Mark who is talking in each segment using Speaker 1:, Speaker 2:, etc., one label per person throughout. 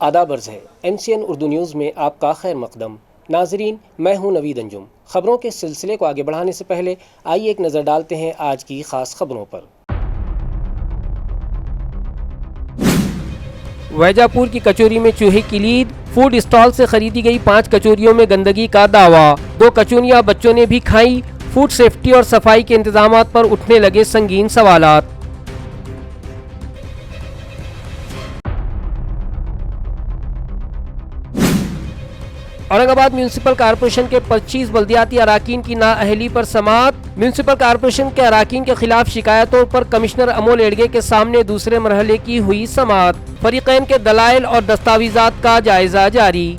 Speaker 1: آداب عرض ہے MCN اردو نیوز میں آپ کا خیر مقدم۔ ناظرین، میں ہوں نوید انجم۔ خبروں کے سلسلے کو آگے بڑھانے سے پہلے آئیے ایک نظر ڈالتے ہیں آج کی خاص خبروں پر۔ ویجا پور کی کچوری میں چوہے کی لید، فوڈ اسٹال سے خریدی گئی 5 کچوریوں میں گندگی کا دعویٰ، 2 کچوریاں بچوں نے بھی کھائیں، فوڈ سیفٹی اور صفائی کے انتظامات پر اٹھنے لگے سنگین سوالات۔ اورنگ آباد میونسپل کارپوریشن کے 25 بلدیاتی اراکین کی نااہلی پر سماعت، میونسپل کارپوریشن کے اراکین کے خلاف شکایتوں پر کمشنر امول ایڈگے کے سامنے دوسرے مرحلے کی ہوئی سماعت، فریقین کے دلائل اور دستاویزات کا جائزہ جاری۔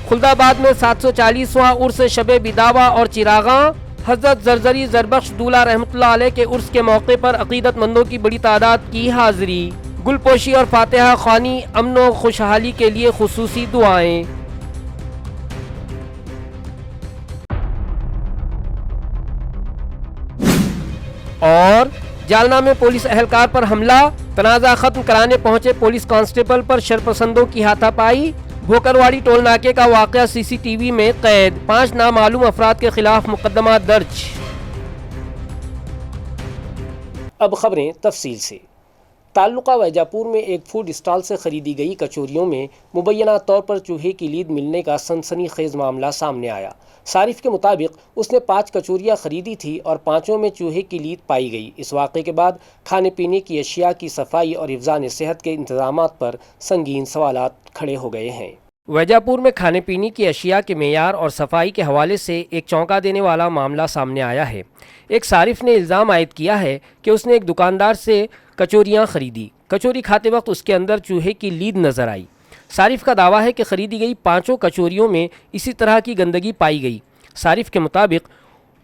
Speaker 1: خلدآباد میں 740واں عرس شب بیداوا اور چراغاں، حضرت زرزری زربخش دولہ رحمۃ اللہ علیہ کے عرس کے موقع پر عقیدت مندوں کی بڑی تعداد کی حاضری، گل پوشی اور فاتحہ خوانی، امن و خوشحالی کے لیے خصوصی دعائیں۔ اور جالنہ میں پولیس اہلکار پر حملہ، تنازع ختم کرانے پہنچے پولیس کانسٹیبل پر شرپسندوں کی ہاتھا پائی، بھوکرواڑی ٹول ناکے کا واقعہ CCTV میں قید، 5 نامعلوم افراد کے خلاف مقدمہ درج۔ اب خبریں تفصیل سے۔ تعلقہ ویجا پور میں ایک فوڈ اسٹال سے خریدی گئی کچوریوں میں مبینہ طور پر چوہے کی لید ملنے کا سنسنی خیز معاملہ سامنے آیا۔ صارف کے مطابق اس نے 5 کچوریاں خریدی تھی اور 5 میں چوہے کی لید پائی گئی۔ اس واقعے کے بعد کھانے پینے کی اشیاء کی صفائی اور حفظان صحت کے انتظامات پر سنگین سوالات کھڑے ہو گئے ہیں۔ ویجا پور میں کھانے پینے کی اشیاء کے معیار اور صفائی کے حوالے سے ایک چونکا دینے والا معاملہ سامنے آیا ہے۔ ایک صارف نے الزام عائد کیا ہے کہ اس نے ایک دکاندار سے کچوریاں خریدی، کچوری کھاتے وقت اس کے اندر چوہے کی لید نظر آئی۔ صارف کا دعویٰ ہے کہ خریدی گئی 5 کچوریوں میں اسی طرح کی گندگی پائی گئی۔ صارف کے مطابق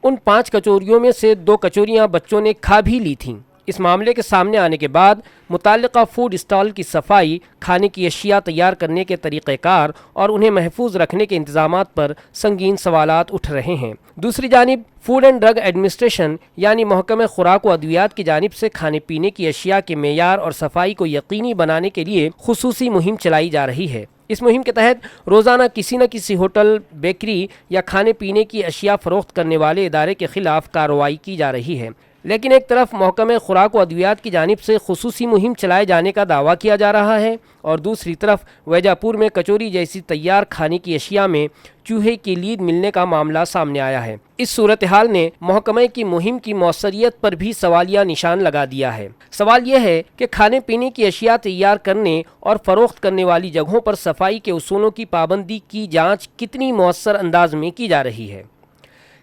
Speaker 1: ان 5 کچوریوں میں سے 2 کچوریاں بچوں نے کھا بھی لی تھیں۔ اس معاملے کے سامنے آنے کے بعد متعلقہ فوڈ اسٹال کی صفائی، کھانے کی اشیاء تیار کرنے کے طریقہ کار اور انہیں محفوظ رکھنے کے انتظامات پر سنگین سوالات اٹھ رہے ہیں۔ دوسری جانب فوڈ اینڈ ڈرگ ایڈمنسٹریشن یعنی محکمہ خوراک و ادویات کی جانب سے کھانے پینے کی اشیاء کے معیار اور صفائی کو یقینی بنانے کے لیے خصوصی مہم چلائی جا رہی ہے۔ اس مہم کے تحت روزانہ کسی نہ کسی ہوٹل، بیکری یا کھانے پینے کی اشیاء فروخت کرنے والے ادارے کے خلاف کارروائی کی جا رہی ہے۔ لیکن ایک طرف محکمہ خوراک و ادویات کی جانب سے خصوصی مہم چلائے جانے کا دعویٰ کیا جا رہا ہے اور دوسری طرف ویجا پور میں کچوری جیسی تیار کھانے کی اشیاء میں چوہے کی لید ملنے کا معاملہ سامنے آیا ہے۔ اس صورتحال نے محکمہ کی مہم کی موثریت پر بھی سوالیہ نشان لگا دیا ہے۔ سوال یہ ہے کہ کھانے پینے کی اشیاء تیار کرنے اور فروخت کرنے والی جگہوں پر صفائی کے اصولوں کی پابندی کی جانچ کتنی مؤثر انداز میں کی جا رہی ہے؟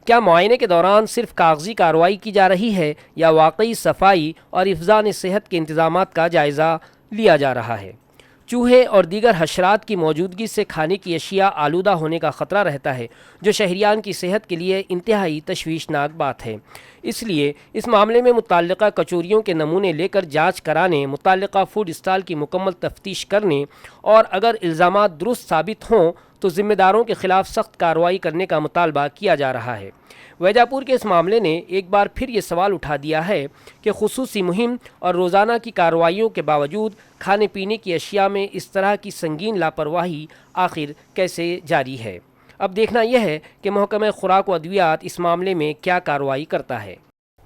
Speaker 1: کیا معائنے کے دوران صرف کاغذی کارروائی کی جا رہی ہے یا واقعی صفائی اور حفظان صحت کے انتظامات کا جائزہ لیا جا رہا ہے؟ چوہے اور دیگر حشرات کی موجودگی سے کھانے کی اشیاء آلودہ ہونے کا خطرہ رہتا ہے، جو شہریان کی صحت کے لیے انتہائی تشویشناک بات ہے۔ اس لیے اس معاملے میں متعلقہ کچوریوں کے نمونے لے کر جانچ کرانے، متعلقہ فوڈ اسٹال کی مکمل تفتیش کرنے اور اگر الزامات درست ثابت ہوں تو ذمہ داروں کے خلاف سخت کارروائی کرنے کا مطالبہ کیا جا رہا ہے۔ ویجا پور کے اس معاملے نے ایک بار پھر یہ سوال اٹھا دیا ہے کہ خصوصی مہم اور روزانہ کی کارروائیوں کے باوجود کھانے پینے کی اشیاء میں اس طرح کی سنگین لاپرواہی آخر کیسے جاری ہے۔ اب دیکھنا یہ ہے کہ محکمہ خوراک و ادویات اس معاملے میں کیا کارروائی کرتا ہے۔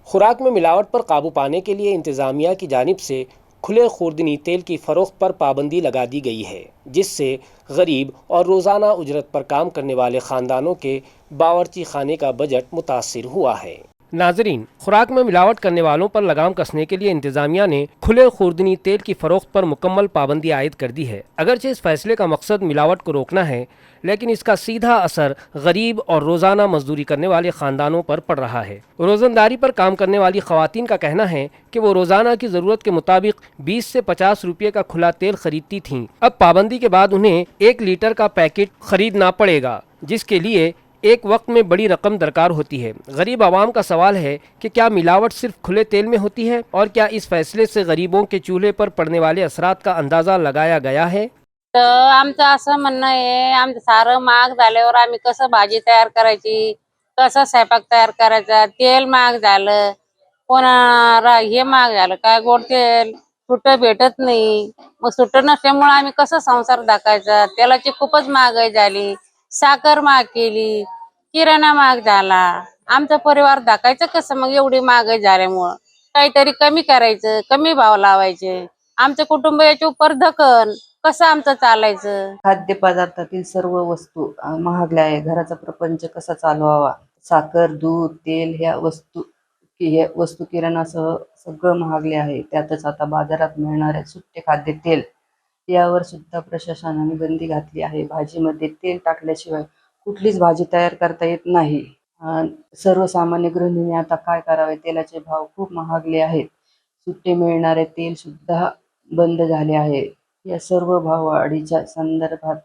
Speaker 1: خوراک میں ملاوٹ پر قابو پانے کے لیے انتظامیہ کی جانب سے کھلے خوردنی تیل کی فروخت پر پابندی لگا دی گئی ہے، جس سے غریب اور روزانہ اجرت پر کام کرنے والے خاندانوں کے باورچی خانے کا بجٹ متاثر ہوا ہے۔ ناظرین، خوراک میں ملاوٹ کرنے والوں پر لگام کسنے کے لیے انتظامیہ نے کھلے خوردنی تیل کی فروخت پر مکمل پابندی عائد کر دی ہے۔ اگرچہ اس فیصلے کا مقصد ملاوٹ کو روکنا ہے، لیکن اس کا سیدھا اثر غریب اور روزانہ مزدوری کرنے والے خاندانوں پر پڑ رہا ہے۔ روزنداری پر کام کرنے والی خواتین کا کہنا ہے کہ وہ روزانہ کی ضرورت کے مطابق 20 سے 50 روپے کا کھلا تیل خریدتی تھیں، اب پابندی کے بعد انہیں 1 لیٹر کا پیکٹ خریدنا پڑے گا، جس کے لیے ایک وقت میں بڑی رقم درکار ہوتی ہے۔ غریب عوام کا سوال ہے کہ کیا ملاوٹ صرف کھلے تیل میں ہوتی ہے اور کیا اس فیصلے سے غریبوں کے چولہے پر پڑنے والے اثرات کا اندازہ لگایا گیا ہے؟
Speaker 2: आमचं असं म्हणणं आहे, आमचं सारं महाग झाल्यावर आम्ही कसं भाजी तयार करायची, कसा स्वयंपाक तयार करायचा, तेल महाग झालं, हे महाग झालं, काय गोड तेल सुटं भेटत नाही. मग सुटं नसल्यामुळे आम्ही कसं संसार टाकायचा. तेलाची खूपच महागाई झाली, साखर महाग केली, किराणा महाग झाला. आमचा परिवार टाकायचं कसं मग एवढी महागाई झाल्यामुळं? काहीतरी कमी करायचं, कमी भाव लावायचे. आमचं कुटुंब याच्या उपर धकन, कसं आमचं चालायचं?
Speaker 3: खाद्यपदार्थातील सर्व वस्तू महागल्या आहे. घराचा प्रपंच कसा चालवावा, साखर, दूध, तेल ह्या वस्तू किराणासह सगळं महागले आहे. त्यातच आता बाजारात मिळणाऱ्या सुट्टे खाद्य तेल यावर सुद्धा प्रशासनाने बंदी घातली आहे. भाजीमध्ये तेल टाकल्याशिवाय कुठलीच भाजी तयार करता येत नाही. सर्वसामान्य गृहिणींनी आता काय करावे? तेलाचे भाव खूप महागले आहेत. सुट्टे मिळणारे तेल सुद्धा बंद झाले आहे. या सर्व भाववाढीच्या संदर्भात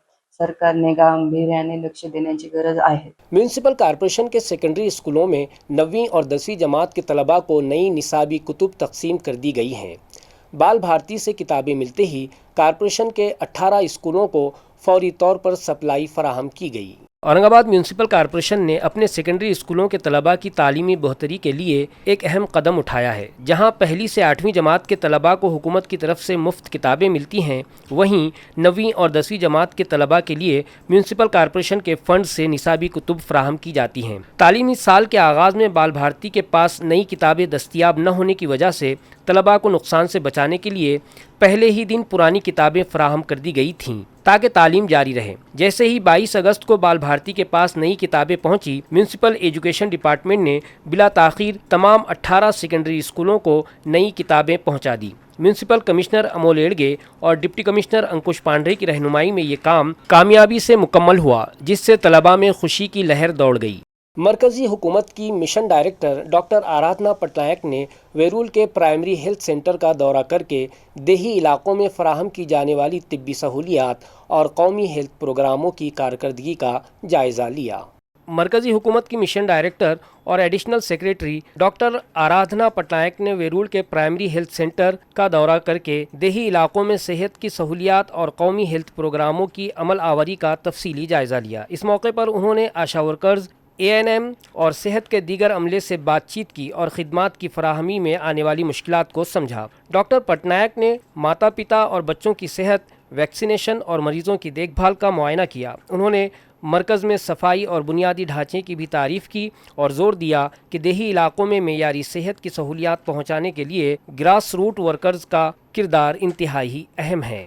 Speaker 3: सरकारने गांभीर्याने लक्ष देने की गरज है।
Speaker 1: म्यूनसिपल कॉरपोरेशन के सेकेंडरी स्कूलों में 9वीं और 10वीं जमात के तलबा को नई निसाबी कुतुब तकसीम कर दी गई हैं। बाल भारती से किताबें मिलते ही कॉरपोरेशन के 18 स्कूलों को फौरी तौर पर सप्लाई फराहम की गई। औरंगाबाद म्यूनसिपल कॉरपोरेशन ने अपने सेकेंडरी स्कूलों के तलबा की तालीमी बेहतरी के लिए एक अहम कदम उठाया है। जहां पहली से 8वीं जमात के तलबा को हुकूमत की तरफ से मुफ्त किताबें मिलती हैं, वहीं 9वीं और 10वीं जमात के तलबा के लिए म्यूनसिपल कॉरपोरेशन के फंड से निसाबी कुतुब फराहम की जाती हैं। तालीमी साल के आगाज़ में बाल भारती के पास नई किताबें दस्तियाब न होने की वजह से तलबा को नुकसान से बचाने के लिए पहले ही दिन पुरानी किताबें फराहम कर दी गई थीं ताकि तालीम जारी रहे। जैसे ही 22 अगस्त को बाल भारती के पास नई किताबें पहुंची, म्यूनसिपल एजुकेशन डिपार्टमेंट ने बिला ताख़ीर तमाम 18 सेकेंडरी स्कूलों को नई किताबें पहुंचा दी। म्यूनसिपल कमिश्नर अमोल एड़गे और डिप्टी कमिश्नर अंकुश पांडे की रहनुमाई में ये काम कामयाबी से मुकम्मल हुआ, जिससे तलबा में खुशी की लहर दौड़ गई। मरकज़ी हुकूमत की mission director doctor Aradhana Patnaik ने वेरूल के प्राइमरी हेल्थ सेंटर का दौरा करके देही इलाकों में फ़राहम की जाने वाली तिब्बी सहूलियात और कौमी हेल्थ प्रोग्रामों की कारकर्दगी का जायज़ा लिया। मरकज़ी हुकूमत की मिशन डायरेक्टर और additional secretary doctor Aradhana Patnaik ने वेरूल के प्राइमरी हेल्थ सेंटर का दौरा करके देही इलाकों में सेहत की सहूलियात और कौमी हेल्थ प्रोग्रामों की अमल आवरी का तफसीली जायज़ा लिया। इस मौके पर उन्होंने आशा वर्कर्स, ANM और सेहत के दीगर अमले से बातचीत की और ख़िदमात की फराहमी में आने वाली मुश्किलात को समझा। डॉक्टर पटनायक ने माता पिता और बच्चों की सेहत, वैक्सीनेशन और मरीज़ों की देखभाल का मुआयना किया। उन्होंने मरकज़ में सफाई और बुनियादी ढांचे की भी तारीफ़ की और ज़ोर दिया कि देही इलाकों में मेयारी सेहत की सहूलियात पहुँचाने के लिए ग्रास रूट वर्कर्स का किरदार इंतहाई अहम है।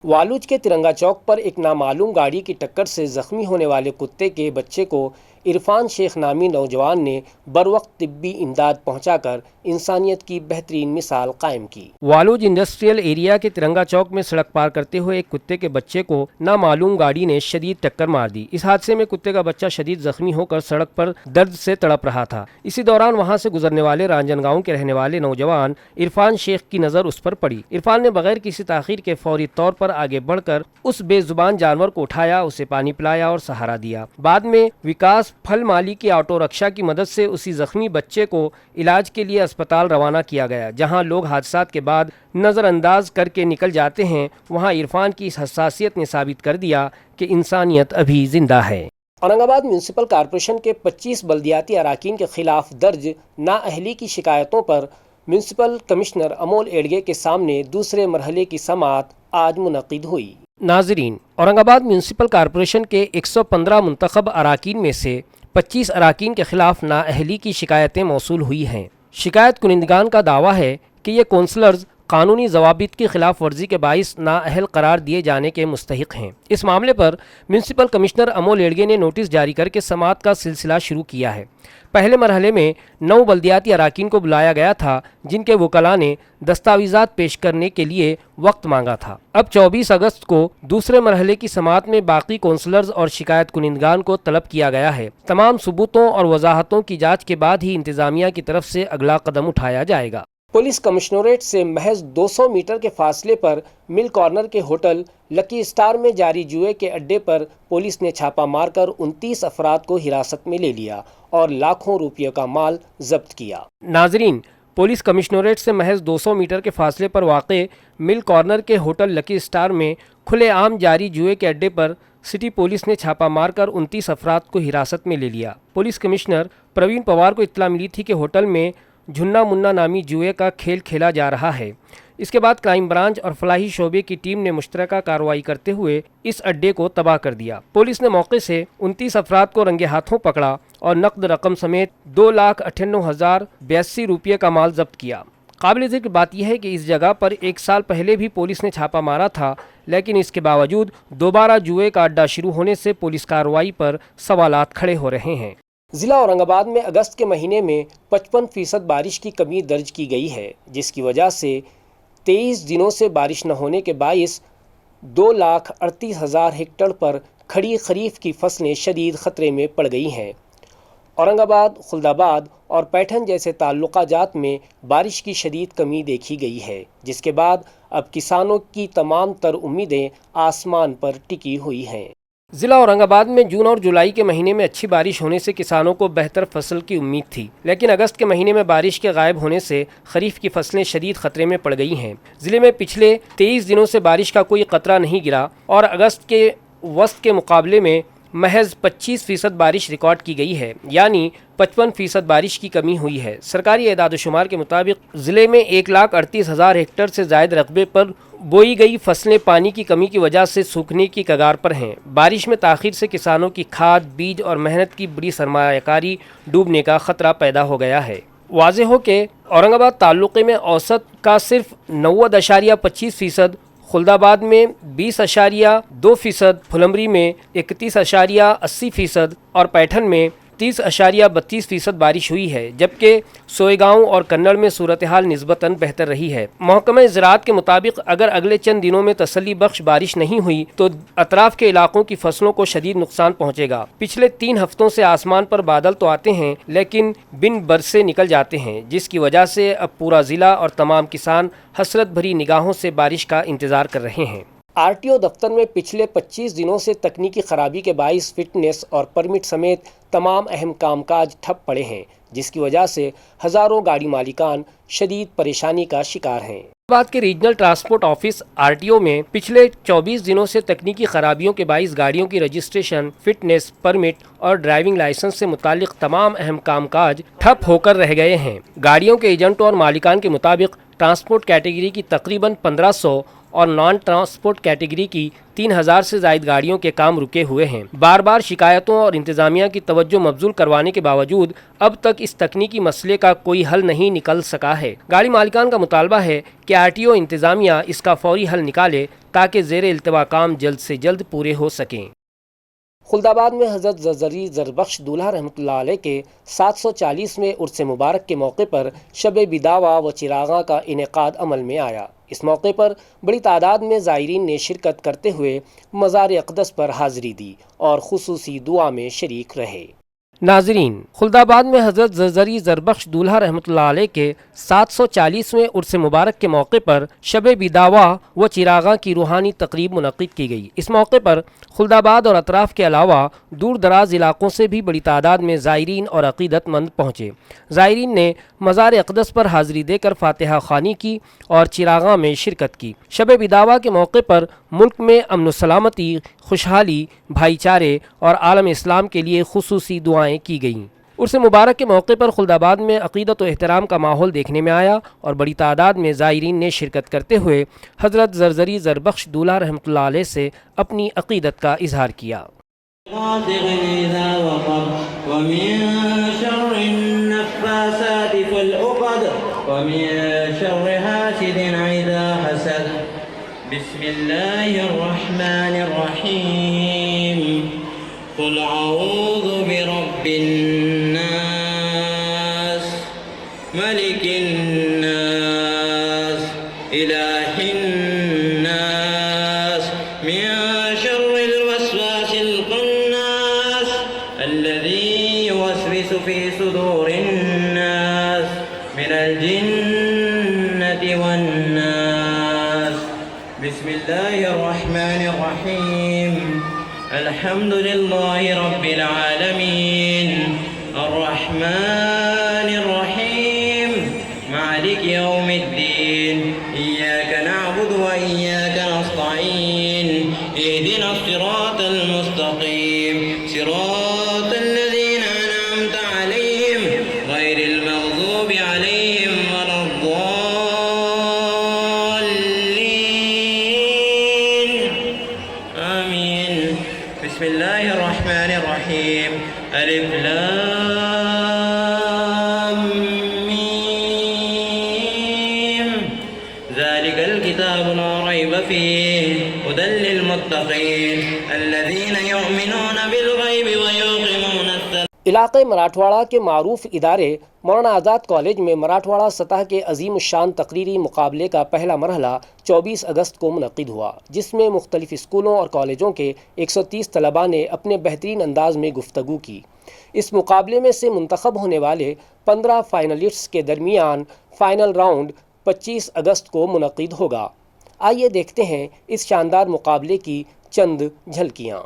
Speaker 1: वालूज के तिरंगा चौक पर एक नामालूम गाड़ी की टक्कर से ज़ख्मी होने वाले कुत्ते के बच्चे को इरफान शेख नामी नौजवान ने बरवक्त तिब्बी इमदाद पहुंचाकर इंसानियत की बेहतरीन मिसाल कायम की। वालूज इंडस्ट्रियल एरिया के तिरंगा चौक में सड़क पार करते हुए एक कुत्ते के बच्चे को नामालूम गाड़ी ने शदीद टक्कर मार दी। इस हादसे में कुत्ते का बच्चा शदीद जख्मी होकर सड़क पर दर्द से तड़प रहा था। इसी दौरान वहां से गुजरने वाले रांजनगांव के रहने वाले नौजवान इरफान शेख की नज़र उस पर पड़ी। इरफान ने बगैर किसी ताखीर के फौरी तौर पर आगे बढ़कर उस बेजुबान जानवर को उठाया, उसे पानी पिलाया और सहारा दिया। बाद में विकास फल माली की ऑटो रिक्शा की मदद से उसी जख्मी बच्चे को इलाज के लिए अस्पताल रवाना किया गया। जहां लोग हादसात के बाद नज़रअंदाज करके निकल जाते हैं, वहां इरफान की इस हसासियत ने साबित कर दिया कि इंसानियत अभी जिंदा है। औरंगाबाद म्यूनसिपल कॉरपोरेशन के 25 बल्दियाती अराकीन के खिलाफ दर्ज नाअहली की शिकायतों पर म्यूनसिपल कमिश्नर अमोल एड़गे के सामने दूसरे मरहले की समाअत आज मुनक़िद हुई। नाजरीन, औरंगाबाद म्यूनसिपल कॉरपोरेशन के 115 मुंतखब अराकीन में से 25 अराकीन के खिलाफ नाअहली की शिकायतें मौसूल हुई हैं। शिकायत कुनिंदगान का दावा है कि ये कौंसलर्स कानूनी जवाबित की खिलाफ वर्जी के बाइस नाअहल करार दिए जाने के मुस्तहिक हैं। इस मामले पर म्यूनसिपल कमिश्नर अमोल एड़गे ने नोटिस जारी करके समाअत का सिलसिला शुरू किया है। पहले मरहले में 9 बल्दियाती अराकीन को बुलाया गया था, जिनके वकला ने दस्तावेज़ात पेश करने के लिए वक्त मांगा था। अब 24 अगस्त को दूसरे मरहले की समाअत में बाकी कौंसलर्स और शिकायत कुनिंदगान को तलब किया गया है। तमाम सबूतों और वजाहतों की जाँच के बाद ही इंतज़ामिया की तरफ से अगला कदम उठाया जाएगा। पुलिस कमिश्नरेट से महज 200 मीटर के फासले पर मिल कॉर्नर के होटल लकी स्टार में जारी जुए के अड्डे पर पुलिस ने छापा मारकर 29 अफराद को हिरासत में ले लिया और लाखों रुपये का माल जब्त किया। नाजरीन, पुलिस कमिश्नरेट से महज 200 मीटर के फासले पर वाक़े मिल कॉर्नर के होटल लकी स्टार में खुलेआम जारी जुए के अड्डे पर सिटी पुलिस ने छापा मारकर 29 अफराद को हिरासत में ले लिया। पुलिस कमिश्नर प्रवीण पवार को इत्तला मिली थी कि होटल में झुन्ना मुन्ना नामी जुए का खेल खेला जा रहा है। इसके बाद क्राइम ब्रांच और फलाही शोबे की टीम ने मुश्तरका कार्रवाई करते हुए इस अड्डे को तबाह कर दिया। पुलिस ने मौके से 29 अफराद को रंगे हाथों पकड़ा और नकद रकम समेत 2,98,082 रुपये का माल जब्त किया। काबिल ज़िक्र बात यह है कि इस जगह पर 1 साल पहले भी पुलिस ने छापा मारा था, लेकिन इसके बावजूद दोबारा जुए का अड्डा शुरू होने से पुलिस कार्रवाई पर सवालात खड़े हो रहे हैं। ज़िला औरंगाबाद में अगस्त के महीने में 55% बारिश की कमी दर्ज की गई है, जिसकी वजह से 23 दिनों से बारिश न होने के बाइस 2,38,000 हेक्टेयर पर खड़ी खरीफ की फसलें शदीद ख़तरे में पड़ गई हैं। औरंगाबाद, खुल्दाबाद और पैठन जैसे ताल्लुकात में बारिश की शदीद कमी देखी गई है, जिसके बाद अब किसानों की तमाम तर उम्मीदें आसमान पर टिकी हुई हैं। ज़िला औरंगाबाद में जून और जुलाई के महीने में अच्छी बारिश होने से किसानों को बेहतर फसल की उम्मीद थी, लेकिन अगस्त के महीने में बारिश के गायब होने से खरीफ की फसलें शदीद खतरे में पड़ गई हैं। ज़िले में पिछले 23 दिनों से बारिश का कोई कतरा नहीं गिरा और अगस्त के वस्त के मुकाबले में महज 25% बारिश रिकॉर्ड की गई है, यानी 55% बारिश की कमी हुई है। सरकारी एदाद-ओ-शुमार के मुताबिक ज़िले में 1,38,000 हेक्टेयर से ज़ायद रकबे पर बोई गई फसलें पानी की कमी की वजह से सूखने की कगार पर हैं। बारिश में ताख़ीर से किसानों की खाद, बीज और मेहनत की बड़ी सरमायाकारी डूबने का ख़तरा पैदा हो गया है। वाज़ेह हो कि औरंगाबाद ताल्लुक़े में औसत का सिर्फ 90.25%, खुल्दाबाद में 20.2%, फुलमरी में 31.80% और पैठन में 30.32% बारिश हुई है, जबकि सोएगांव और कन्नड़ में सूरत हाल निस्बतन बेहतर रही है। महकमा ज़राअत के मुताबिक अगर अगले चंद दिनों में तसल्ली बख्श बारिश नहीं हुई तो अतराफ के इलाकों की फसलों को शदीद नुकसान पहुंचेगा। पिछले 3 हफ्तों से आसमान पर बादल तो आते हैं, लेकिन बिन बरसे निकल जाते हैं, जिसकी वजह से अब पूरा ज़िला और तमाम किसान हसरत भरी निगाहों से बारिश का इंतज़ार कर रहे हैं। आरटीओ दफ्तर में पिछले 25 दिनों से तकनीकी खराबी के बाइस फिटनेस और परमिट समेत तमाम अहम कामकाज ठप पड़े हैं, जिसकी वजह से हज़ारों गाड़ी मालिकान शदीद परेशानी का शिकार हैं। बात के रीजनल ट्रांसपोर्ट ऑफिस आरटीओ में पिछले 24 दिनों से तकनीकी खराबियों के बाइस गाड़ियों की रजिस्ट्रेशन, फिटनेस, परमिट और ड्राइविंग लाइसेंस से मुतालिक तमाम अहम कामकाज ठप होकर रह गए हैं। गाड़ियों के एजेंटों और मालिकान के मुताबिक ट्रांसपोर्ट कैटेगरी की तकरीबन 1500 और नॉन ट्रांसपोर्ट कैटेगरी की 3000 से ज़ायद गाड़ियों के काम रुके हुए हैं। बार बार शिकायतों और इंतज़ामिया की तवज्जो मबजूल करवाने के बावजूद अब तक इस तकनीकी मसले का कोई हल नहीं निकल सका है। गाड़ी मालिकान का मुतालबा है कि आरटीओ इंतज़ामिया इसका फौरी हल निकाले ताकि ज़ेर इल्तवा काम जल्द से जल्द पूरे हो सकें। खुल्दाबाद में हज़रत ज़रज़री ज़रबख्श दूल्हा रहमतुल्लाह अलैह के 740वें उर्स मुबारक के मौके पर शब बिदावा व चिरागा का इनेकाद अमल में आया। इस मौके पर बड़ी तादाद में ज़ायरीन ने शिरकत करते हुए मज़ार अक़दस पर हाज़िरी दी और खुसूसी दुआ में शरीक रहे। नाज़रीन, खुल्दाबाद में हज़रत ज़रज़री ज़रबख्श दूल्हा रहमतुल्लाह अलैह के 740वें उर्स मुबारक के मौके पर शब बिदावा व चिरागा की रूहानी तकरीब मुनक़्क़िद की गई। इस मौके पर खुल्दाबाद और अतराफ़ के अलावा दूर दराज इलाकों से भी बड़ी तादाद में ज़ायरीन और अक़ीदतमंद पहुँचे। ज़ायरीन ने मज़ार अक़दस पर हाज़िरी देकर फ़ातिहा ख़वानी की और चिरागा में शिरकत की। शब बिदावा के मौके पर मुल्क में अमन सलामती, खुशहाली, भाईचारे और आलम इस्लाम के लिए खुसूसी दुआएं की गईं। उर्स मुबारक के मौके पर खुल्दाबाद में अक़ीदत व एहतराम का माहौल देखने में आया और बड़ी तादाद में ज़ायरीन ने शिरकत करते हुए हज़रत ज़रज़री ज़रबख्श दूल्हा रहमतुल्लाह अलैह से अपनी अक़ीदत का इजहार किया।
Speaker 4: क़ुल अऊज़ु बिरब्बिन्नास मलिकिन्नास इलाहिन्नास मिन शर्रिल वस्वासिल ख़न्नास अल्लज़ी युवस्विसु फ़ी सुदूरिन्नास मिनल जिन्नति वन्नास। बिस्मिल्लाहिर रहमानिर रहीम। अल्हम्दुलिल्लाहि रब्बिल आलमीन अर्रहमानिर रहीम मालिकि यौमिद्दीन इय्याका नअबुदु व इय्याका नस्तईन इहदिनस सिरातल كتاب لا ريب فيه هدى للمتقين الذين يؤمنون بالغيب ويقيمون الصلاة.
Speaker 1: علاقے مراٹھواڑہ کے معروف ادارے مولانا آزاد کالج میں مراٹھواڑہ سطح کے عظیم الشان تقریری مقابلے کا پہلا مرحلہ 24 اگست کو منعقد ہوا، جس میں مختلف اسکولوں اور کالجوں کے 130 طلباء نے اپنے بہترین انداز میں گفتگو کی۔ اس مقابلے میں سے منتخب ہونے والے 15 فائنلسٹس کے درمیان فائنل راؤنڈ 25 اگست کو منعقد ہوگا۔ آئیے دیکھتے ہیں اس شاندار مقابلے کی چند جھلکیاں۔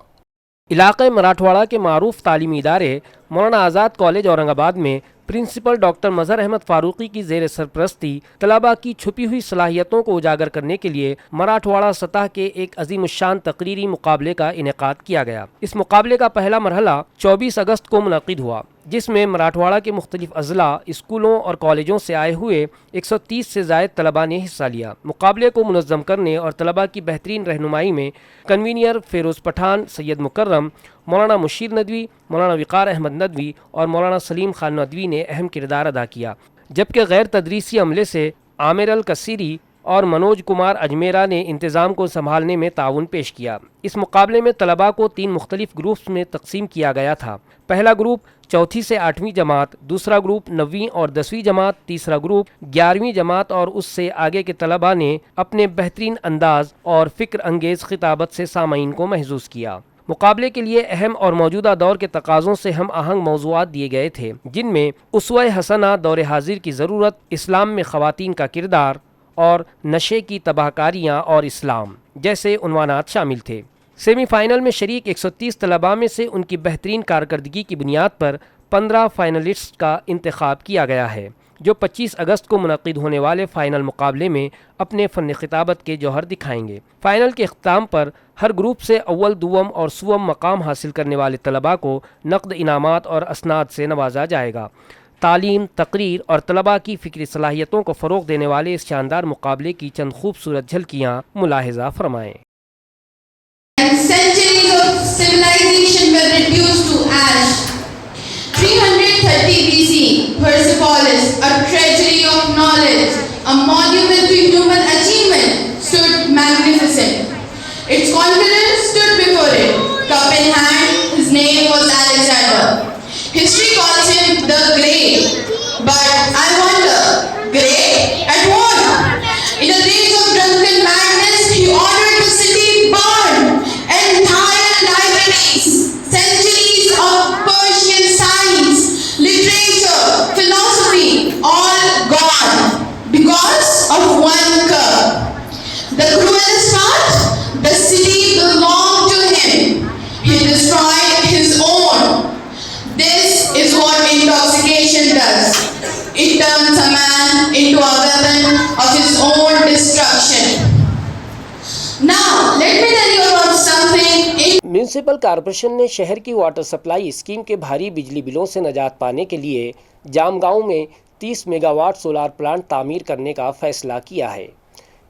Speaker 1: علاقے مراٹھواڑہ کے معروف تعلیمی ادارے مولانا آزاد کالج اورنگ آباد میں پرنسپل ڈاکٹر مظہر احمد فاروقی کی زیر سرپرستی طلباء کی چھپی ہوئی صلاحیتوں کو اجاگر کرنے کے لیے مراٹھواڑہ سطح کے ایک عظیم الشان تقریری مقابلے کا انعقاد کیا گیا۔ اس مقابلے کا پہلا مرحلہ 24 اگست کو منعقد ہوا، جس میں مراٹھواڑہ کے مختلف اضلاع، اسکولوں اور کالجوں سے آئے ہوئے 130 سے زائد طلباء نے حصہ لیا۔ مقابلے کو منظم کرنے اور طلباء کی بہترین رہنمائی میں کنوینئر فیروز پٹھان، سید مکرم، مولانا مشیر ندوی، مولانا وقار احمد ندوی اور مولانا سلیم خان ندوی نے اہم کردار ادا کیا، جبکہ غیر تدریسی عملے سے عامر الکثیری اور منوج کمار اجمیرا نے انتظام کو سنبھالنے میں تعاون پیش کیا۔ اس مقابلے میں طلباء کو 3 مختلف گروپس میں تقسیم کیا گیا تھا۔ پہلا گروپ 4 سے 8ویں جماعت، دوسرا گروپ 9ویں اور 10ویں جماعت، تیسرا گروپ 11ویں جماعت اور اس سے آگے کے طلباء نے اپنے بہترین انداز اور فکر انگیز خطابت سے سامعین کو محظوظ کیا۔ مقابلے کے لیے اہم اور موجودہ دور کے تقاضوں سے ہم آہنگ موضوعات دیے گئے تھے، جن میں اسوہ حسنہ دور حاضر کی ضرورت، اسلام میں خواتین کا کردار اور نشے کی تباہ کاریاں اور اسلام جیسے عنوانات شامل تھے۔ سیمی فائنل میں شریک 130 طلباء میں سے ان کی بہترین کارکردگی کی بنیاد پر 15 فائنلسٹ کا انتخاب کیا گیا ہے، جو 25 اگست کو منعقد ہونے والے فائنل مقابلے میں اپنے فن خطابت کے جوہر دکھائیں گے۔ فائنل کے اختتام پر ہر گروپ سے اول، دوم اور سوم مقام حاصل کرنے والے طلباء کو نقد انعامات اور اسناد سے نوازا جائے گا۔ تعلیم، تقریر اور طلباء کی فکری صلاحیتوں کو فروغ دینے والے اس شاندار مقابلے کی چند خوبصورت جھلکیاں ملاحظہ فرمائیں۔
Speaker 5: Centuries of civilization were reduced to ash. 330 BC, Persepolis, a treasury of knowledge, a monument to human achievement, stood magnificent. Its confidence stood before it, cup in hand. His name was Alexander. History calls him the Great, but I wonder, great at what? In a rage of drunken madness, he ordered the city burned. Entire libraries, centuries of Persian science, literature, philosophy, all gone because of one cup. The cruelest part, the city belonged to him. He destroyed his own. This is what intoxication does. It turns a man into a weapon of his own destruction. Now, let me tell you about something.
Speaker 1: Municipal corporation نے شہر کی water supply scheme کے بھاری بجلی بلوں سے نجات پانے کے لیے جام گاؤں میں 30 میگا واٹ سولار پلانٹ تعمیر کرنے کا فیصلہ کیا ہے۔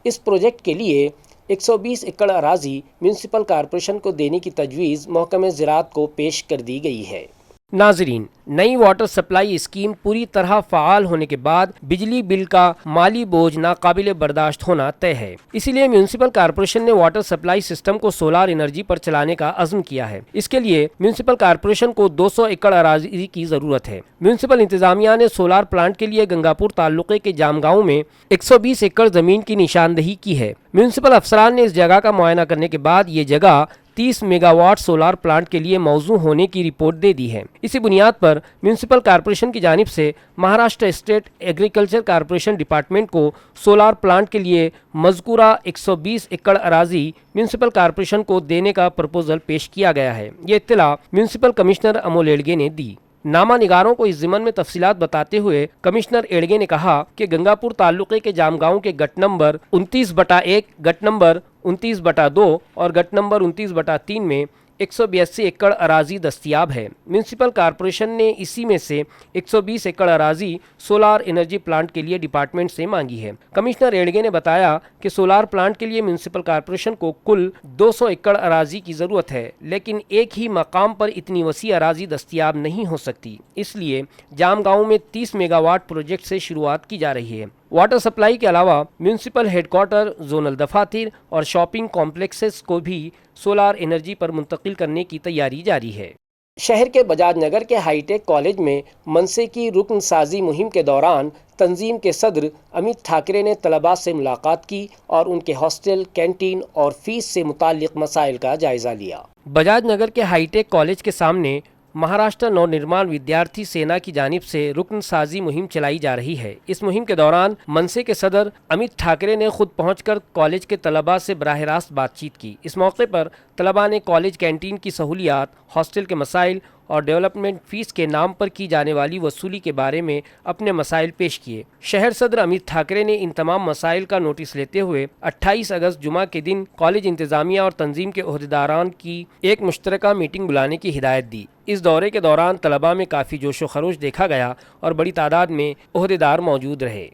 Speaker 1: اس پروجیکٹ کے لیے 120 ایکڑ اراضی میونسپل کارپوریشن کو دینے کی تجویز محکمہ زراعت کو پیش کر دی گئی ہے۔ ناظرین، نئی واٹر سپلائی اسکیم پوری طرح فعال ہونے کے بعد بجلی بل کا مالی بوجھ ناقابل برداشت ہونا طے ہے۔ اسی لیے میونسپل کارپوریشن نے واٹر سپلائی سسٹم کو سولار انرجی پر چلانے کا عزم کیا ہے۔ اس کے لیے میونسپل کارپوریشن کو 200 ایکڑ اراضی کی ضرورت ہے۔ میونسپل انتظامیہ نے سولار پلانٹ کے لیے گنگاپور تعلقے کے جام گاؤں میں 120 ایکڑ زمین کی نشاندہی کی ہے۔ میونسپل افسران نے اس جگہ کا معائنہ کرنے کے بعد یہ جگہ 30 میگا واٹ سولار پلانٹ کے لیے موزوں ہونے کی رپورٹ دے دی ہے۔ اسی بنیاد پر میونسپل کارپوریشن کی جانب سے Maharashtra state agriculture corporation department کو سولار پلانٹ کے لیے مذکورہ 120 ایکڑ اراضی میونسپل کارپوریشن کو دینے کا پرپوزل پیش کیا گیا ہے۔ یہ اطلاع میونسپل کمشنر امول ایڈگے نے دی۔ نامہ نگاروں کو اس ضمن میں تفصیلات بتاتے ہوئے کمشنر ایڈگے نے کہا کہ گنگاپور تعلقے کے جام گاؤں کے گٹ نمبر 29/1، گٹ نمبر 29/2 اور گٹ نمبر 29/3 میں 182 ایکڑ اراضی دستیاب ہے۔ میونسپل کارپوریشن نے اسی میں سے 120 ایکڑ اراضی سولار انرجی پلانٹ کے لیے ڈپارٹمنٹ سے مانگی ہے۔ کمشنر ایڈگے نے بتایا کہ سولار پلانٹ کے لیے میونسپل کارپوریشن کو کل 200 ایکڑ اراضی کی ضرورت ہے، لیکن ایک ہی مقام پر اتنی وسیع اراضی دستیاب نہیں ہو سکتی، اس لیے جام گاؤں میں 30 میگا واٹ پروجیکٹ سے شروعات کی جا رہی ہے۔ वाटर सप्लाई के अलावा म्यूनिसिपल हेडक्वार्टर, जोनल दफातर और शॉपिंग कॉम्प्लेक्सेस को भी सोलार एनर्जी पर मुंतकिल करने की तैयारी जारी है। शहर के बजाज नगर के हाईटेक कॉलेज में मनसे की रुकन साजी मुहिम के दौरान तंजीम के सदर अमित ठाकरे ने तलबा से मुलाकात की और उनके हॉस्टल, कैंटीन और फीस से मुताल्लिक मसाइल का जायजा लिया। बजाज नगर के हाईटेक कॉलेज के सामने महाराष्ट्र नवनिर्माण विद्यार्थी सेना की जानिब से रुकन साजी मुहिम चलाई जा रही है। इस मुहिम के दौरान मनसे के सदर अमित ठाकरे ने खुद पहुंचकर कॉलेज के तलबा से बराह रास्त बातचीत की। इस मौके पर तलबा ने कॉलेज कैंटीन की सहूलियात, हॉस्टल के मसाइल और डेवलपमेंट फीस के नाम पर की जाने वाली वसूली के बारे में अपने मसाइल पेश किए। शहर सदर अमित ठाकरे ने इन तमाम मसाइल का नोटिस लेते हुए 28 अगस्त जुमा के दिन कॉलेज इंतजामिया और तंजीम के ओहदेदारान की एक मुश्तरका मीटिंग बुलाने की हिदायत दी। इस दौरे के दौरान तलबा में काफ़ी जोश व खरोश देखा गया और बड़ी तादाद में ओहदेदार मौजूद रहे।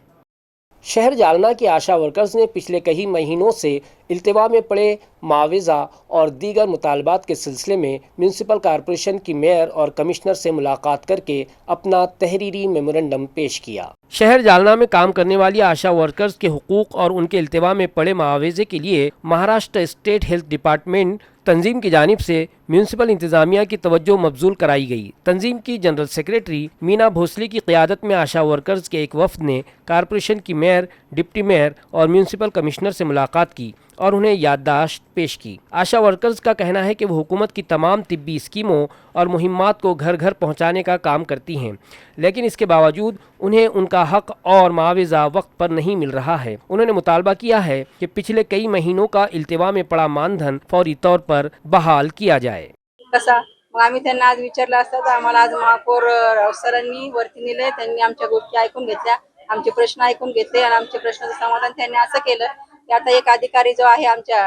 Speaker 1: शहर जालना की आशा वर्कर्स ने पिछले कई महीनों से इल्तिवा में पड़े मुआवजा और दीगर मुतालबात के सिलसिले में म्यूनसिपल कॉरपोरेशन की मेयर और कमिश्नर से मुलाकात करके अपना तहरीरी मेमोरेंडम पेश किया। शहर जालना में काम करने वाली आशा वर्कर्स के हुकूक और उनके इल्तिवा में पड़े मुआवजे के लिए महाराष्ट्र स्टेट हेल्थ डिपार्टमेंट तंजीम की जानिब से म्यूनसिपल इंतजामिया की तवज्जो मबजूल कराई गई। तंजीम की जनरल सेक्रेटरी मीना भोसले की क़यादत में आशा वर्कर्स के एक वफ़द ने कॉरपोरेशन की मेयर, डिप्टी मेयर और म्यूनसिपल कमिश्नर से मुलाकात की और उन्हें याददाश्त पेश की। आशा वर्कर्स का कहना है कि वो हुकूमत की तमाम तिब्बी स्कीमों और मुहिम्मात को घर घर पहुंचाने का काम करती हैं, लेकिन इसके बावजूद उन्हें उनका हक और मुआवजा वक्त पर नहीं मिल रहा है। उन्होंने मुतालबा किया है कि पिछले कई महीनों का इल्तिवा में पड़ा मानधन फौरी तौर पर बहाल किया जाए।
Speaker 6: कसा मग आम्ही त्यांना आज विचारलं असता तर आम्हाला आज महापौर सरांनी वरती नेले, त्यांनी आमच्या गोष्टी ऐकून घेतल्या, आमचे प्रश्न ऐकून घेतले आणि आमचे प्रश्नाचं समाधान त्यांनी असं केलं की आता एक अधिकारी जो आहे आमच्या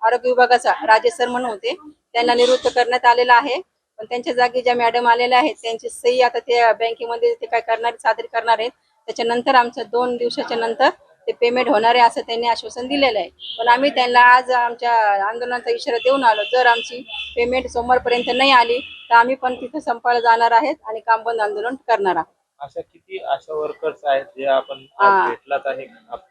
Speaker 6: आरोग्य विभागाचा, राजेश सर म्हणून होते, त्यांना निवृत्त करण्यात आलेला आहे। पण त्यांच्या जागी ज्या मॅडम आलेल्या आहेत त्यांची सही आता ते बँकेमध्ये ते काय करणार, सादर करणार आहेत। त्याच्यानंतर आमचं 2 दिवसाच्या नंतर ते पेमेंट होणार आहे असं त्यांनी आश्वासन दिलेलं आहे। पण आम्ही त्यांना आज आमच्या आंदोलनाचा इशारा देऊन आलो, जर आमची पेमेंट सोमवारपर्यंत नाही आली तर आम्ही पण तिथे संपायला जाणार आहेत आणि काम बंद आंदोलन करणार आहोत।
Speaker 7: अशा किती आशा वर्कर्स आहेत जे आपण आज भेटलात आहे,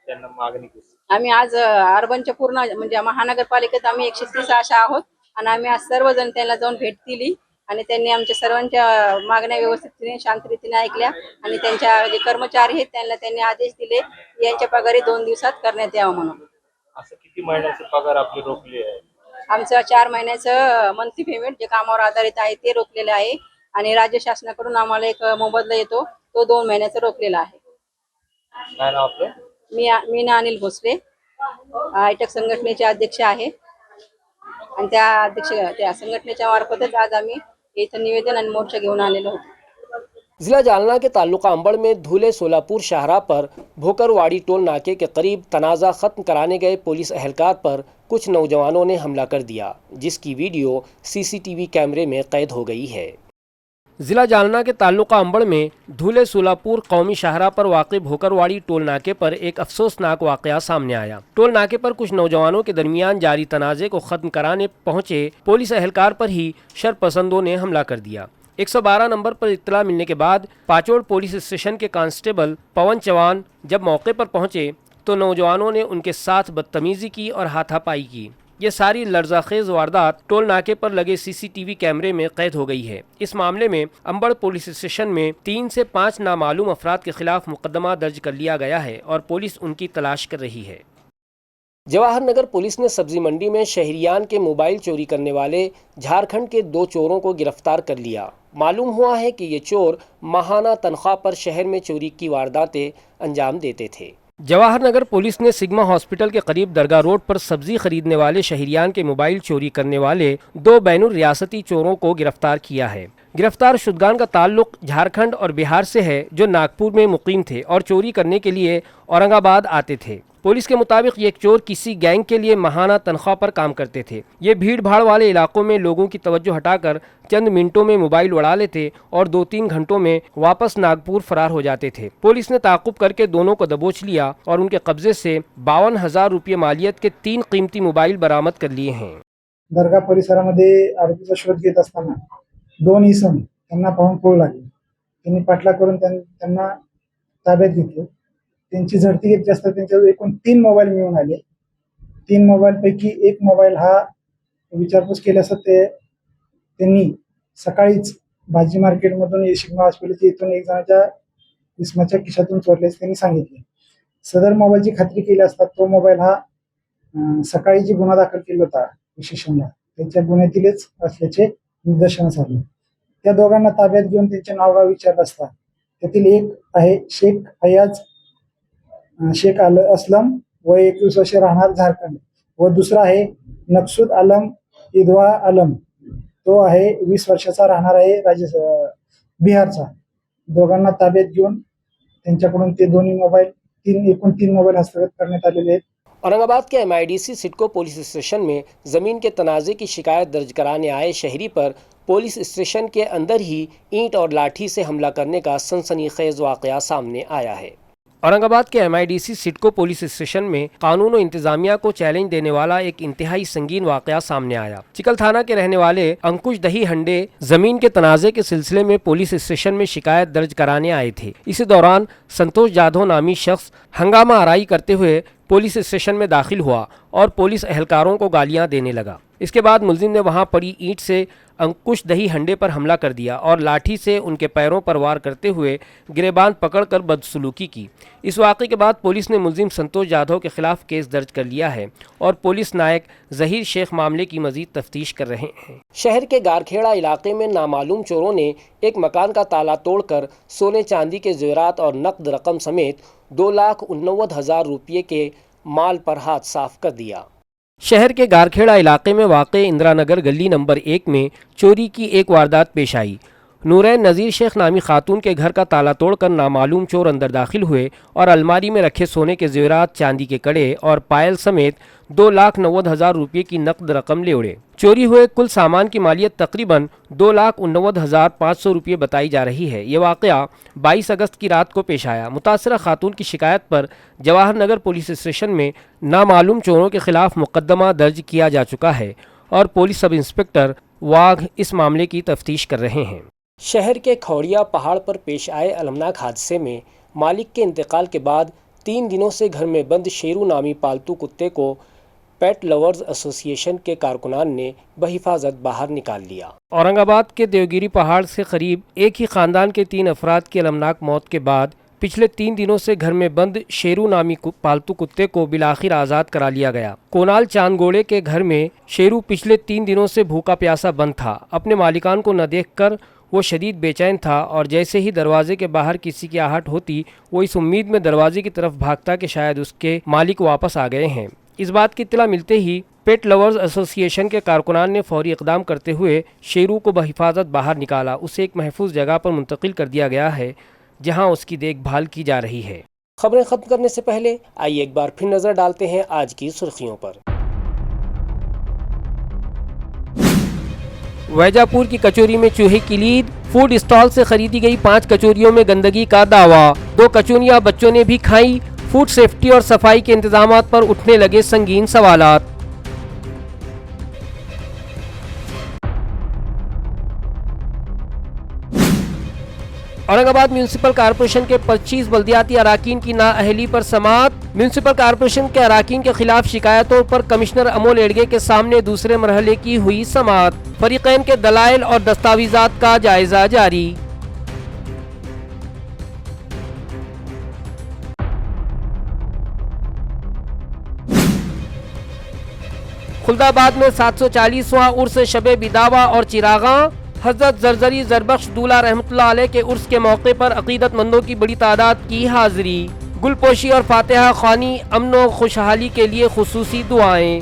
Speaker 7: त्यांना मागणी केली?
Speaker 6: आम्ही आज अर्बनच्या पूर्ण म्हणजे महानगरपालिकेत आम्ही 130 आशा आहोत आणि आम्ही आज सर्वजण त्यांना जाऊन भेट दिली आणि त्यांनी आमच्या सर्वांच्या मागण्या व्यवस्थितपणे शांतरीतीने ऐकल्या आणि त्यांच्या जे कर्मचारी आहेत त्यांना त्यांनी आदेश दिले यांच्या पगारी 2 दिवसात करण्यात यावं म्हणून।
Speaker 7: असं किती महिन्याचे पगार आपले रोखले आहे?
Speaker 6: आमचं 4 महिन्याचं मंथली पेमेंट जे कामावर आधारित आहे ते रोखलेलं आहे आणि राज्य शासनाकडून आम्हाला एक मोबदला येतो तो 2 महिन्याचा रोखलेला आहे।
Speaker 7: काय नाव आपलं?
Speaker 6: मीना अनिल भोसले, हायटेक संघटनेचे अध्यक्ष आहे आणि त्या संघटनेच्या मार्फतच आज आम्ही इथं निवेदन आणि मोर्चा घेऊन आलेलो होतो।
Speaker 1: जिला जालना के ताल्लुका अंबड़ में धुले सोलापुर शाहरा पर भोकरवाड़ी टोल नाके के करीब तनाज़ा ख़त्म कराने गए पुलिस अहलकार पर कुछ नौजवानों ने हमला कर दिया, जिसकी वीडियो सीसीटीवी कैमरे में कैद हो गई है। जिला जालना के ताल्लुका अंबड़ में धुले सोलापुर कौमी शाहरा पर वाक़िब भोकरवाड़ी टोल नाके पर एक अफसोसनाक वाक़या सामने आया। टोल नाके पर कुछ नौजवानों के दरमियान जारी तनाज़े को ख़त्म कराने पहुंचे पुलिस अहलकार पर ही शरपसंदों ने हमला कर दिया। 112 नंबर पर इत्तला मिलने के बाद पाचोड़ पुलिस स्टेशन के कांस्टेबल पवन चौहान जब मौके पर पहुंचे तो नौजवानों ने उनके साथ बदतमीज़ी की और हाथापाई की। ये सारी लर्ज़ाखेज़ वारदात टोल नाके पर लगे सीसीटीवी कैमरे में कैद हो गई है। इस मामले में अंबड़ पुलिस स्टेशन में 3 से 5 नामालूम अफराद के खिलाफ मुकदमा दर्ज कर लिया गया है और पुलिस उनकी तलाश कर रही है। जवाहर नगर पुलिस ने सब्जी मंडी में शहरियान के मोबाइल चोरी करने वाले झारखंड के 2 चोरों को गिरफ्तार कर लिया। मालूम हुआ है कि ये चोर माहाना तनख्वाह पर शहर में चोरी की वारदातें अंजाम देते थे। जवाहर नगर पुलिस ने सिग्मा हॉस्पिटल के करीब दरगाह रोड पर सब्जी खरीदने वाले शहरियान के मोबाइल चोरी करने वाले 2 बैनुर रियासती चोरों को गिरफ्तार किया है। गिरफ्तार शुदगान का ताल्लुक झारखंड और बिहार से है, जो नागपुर में मुकीम थे और चोरी करने के लिए औरंगाबाद आते थे। पुलिस के मुताबिक ये चोर किसी गैंग के लिए माहाना तनख्वाह पर काम करते थे। ये भीड़ भाड़ वाले इलाकों में लोगों की तवज्जो हटाकर चंद मिनटों में मोबाइल उड़ा लेते और 2-3 घंटों में वापस नागपुर फरार हो जाते थे। पुलिस ने ताक़ुब करके दोनों को दबोच लिया और उनके कब्जे से 52,000 रुपये मालियत के 3 कीमती मोबाइल बरामद कर लिए हैं।
Speaker 8: दर्गा परिसरामध्ये आरोपीचा शोध घेत असताना 2 इसम त्यांना पाहून पळू लागले। त्यांनी पाठलाग करून त्यांना ताब्यात घेतले त्यांची झडती घेतली असता त्यांच्यावर एकूण 3 मोबाईल मिळून आले. 3 मोबाईलपैकी एक मोबाईल हा विचारपूस केली असता त्यांनी सकाळीच भाजी मार्केटमधून शिग्मा हॉस्पिटलच्या इथून एक जणाच्या इसमाच्या खिशातून चोरल्याचे त्यांनी सांगितले. सदर मोबाईलची खात्री केली असता तो मोबाईल हा सकाळी जी गुन्हा दाखल केला होता विशेषणला त्यांच्या गुन्ह्यातीलच असल्याचे निदर्शनास आले. त्या दोघांना ताब्यात घेऊन त्यांचे नावगाव विचारलं असता त्यातील एक आहे शेख फयाज शेख असलम वय 21 वर्षे राहणार झारखंड व दुसरा आहे नक्सूद आलम इदवा आलम तो आहे 20 वर्षाचा राहणार आहे बिहारचा. दोघांना ताब्यात घेऊन त्यांच्याकडून ते दोन्ही मोबाईल एकूण 3 मोबाईल हस्तगत करण्यात आलेले आहेत.
Speaker 1: औरंगाबाद के MIDC सिडको पुलिस स्टेशन में ज़मीन के तनाज़े की शिकायत दर्ज कराने आए शहरी पर पुलिस स्टेशन के अंदर ही ईंट और लाठी से हमला करने का सनसनीखेज वाक़या सामने आया है। औरंगाबाद के MIDC सिडको पुलिस स्टेशन में कानून और इंतजामिया को चैलेंज देने वाला एक इंतहाई संगीन वाक़या सामने आया। चिकल थाना के रहने वाले अंकुश दही हंडे जमीन के तनाज़े के सिलसिले में पुलिस स्टेशन में शिकायत दर्ज कराने आए थे। इसी दौरान संतोष जाधव नामी शख्स हंगामा आराई करते हुए पुलिस स्टेशन में दाखिल हुआ और पुलिस एहलकारों को गालियां देने लगा। इसके बाद मुलजिम ने वहां पड़ी ईंट से अंकुश दही हंडे पर हमला कर दिया और लाठी से उनके पैरों पर वार करते हुए गिरेबान पकड़कर बदसलूकी की। इस वाक़े के बाद पुलिस ने मुलजिम संतोष जाधव के खिलाफ केस दर्ज कर लिया है और पुलिस नायक ज़हीर शेख मामले की मजीद तफ्तीश कर रहे हैं। शहर के गारखेड़ा इलाके में नामालूम चोरों ने एक मकान का ताला तोड़कर सोने चांदी के जेवरात और नकद रकम समेत 2,89,000 रुपये के माल पर हाथ साफ कर दिया। शहर के गारखेड़ा इलाके में वाक़े इंदिरा नगर गली नंबर 1 में चोरी की एक वारदात पेश आई। नूरैन नज़ीर शेख नामी खातून के घर का ताला तोड़कर नामालूम चोर अंदर दाखिल हुए और अलमारी में रखे सोने के जेवरात, चांदी के कड़े और पायल समेत 2,90,000 रुपये की नकद रकम ले उड़े। चोरी हुए कुल सामान की मालियत तकरीबन 2,89,500 रुपये बताई जा रही है। ये वाक़या 22 अगस्त की रात को पेश आया। मुतासरा खातून की शिकायत पर जवाहर नगर पुलिस स्टेशन में नामालूम चोरों के खिलाफ मुकदमा दर्ज किया जा चुका है और पुलिस सब इंस्पेक्टर वाघ इस मामले की तफ्तीश कर रहे हैं। शहर के खौड़िया पहाड़ पर पेश आए अलमनाक हादसे में मालिक के इंतकाल के बाद 3 दिनों से घर में बंद शेरू नामी पालतू कुत्ते को पेट लवर्स एसोसिएशन के कारकुनान ने बहिफाजत बाहर निकाल लिया। औरंगाबाद के देवगिरी पहाड़ से करीब एक ही खानदान के 3 अफराद की अलमनाक मौत के बाद पिछले 3 दिनों से घर में बंद शेरू नामी पालतू कुत्ते को बिलाखिर आज़ाद करा लिया गया। कोनाल चांदगोड़े के घर में शेरू पिछले 3 दिनों से भूखा प्यासा बंद था। अपने मालिकान को न देखकर वो शदीद बेचैन था और जैसे ही दरवाजे के बाहर किसी की आहट होती वो इस उम्मीद में दरवाजे की तरफ भागता कि शायद उसके मालिक वापस आ गए हैं। इस बात की इत्तला मिलते ही पेट लवर्स एसोसिएशन के कारकुनान ने फौरी इक़दाम करते हुए शेरू को बहिफाजत बाहर निकाला। उसे एक महफूज जगह पर मुंतकिल कर दिया गया है जहां उसकी देखभाल की जा रही है। खबरें ख़त्म करने से पहले आइए एक बार फिर नज़र डालते हैं आज की सुर्खियों पर। वैजापुर की कचौरी में चूहे की लीद, फूड स्टॉल से खरीदी गई 5 कचौरियों में गंदगी का दावा। 2 कचौरियां बच्चों ने भी खाई। फूड सेफ्टी और सफाई के इंतजामात पर उठने लगे संगीन सवालात। औरंगाबाद म्यूनिसिपल कॉर्पोरेशन के 25 बल्दियाती अराकीन की नाअहली पर समाअत। म्यूनिसिपल कॉर्पोरेशन के अराकीन के खिलाफ शिकायतों पर कमिश्नर अमोल एडगे के सामने दूसरे मरहले की हुई समाअत। फरीकैन के दलाइल और दस्तावेजात का जायजा जारी। खुलदाबाद में 740वां उर्स शबे बिदावा और चिरागा। हजरत जरजरी जरबख्श दूल्हा रहमतुल्लाह अलैह के उर्स के मौके पर अकीदतमंदों की बड़ी तादाद की हाजिरी। गुलपोशी और फातिहा खानी, अमन व खुशहाली के लिए खुसूसी दुआएं।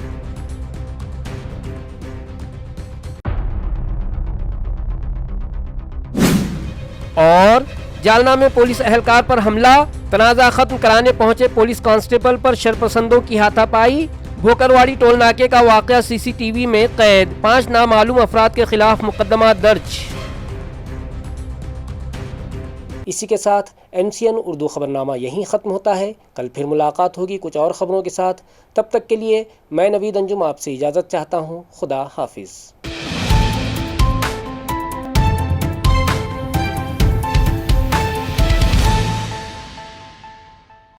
Speaker 1: और जालना में पुलिस एहलकार पर हमला, तनाज़ा खत्म कराने पहुंचे पुलिस कांस्टेबल पर शरपसंदों की हाथापाई। भोकरवाड़ी टोल नाके का वाक़या CCTV में कैद। 5 नामालूम अफराद के खिलाफ मुकदमा दर्ज। इसी के साथ MCN उर्दू खबरनामा यहीं ख़त्म होता है। कल फिर मुलाकात होगी कुछ और ख़बरों के साथ। तब तक के लिए मैं नवीद अंजुम आपसे इजाज़त चाहता हूँ। खुदा हाफिज़।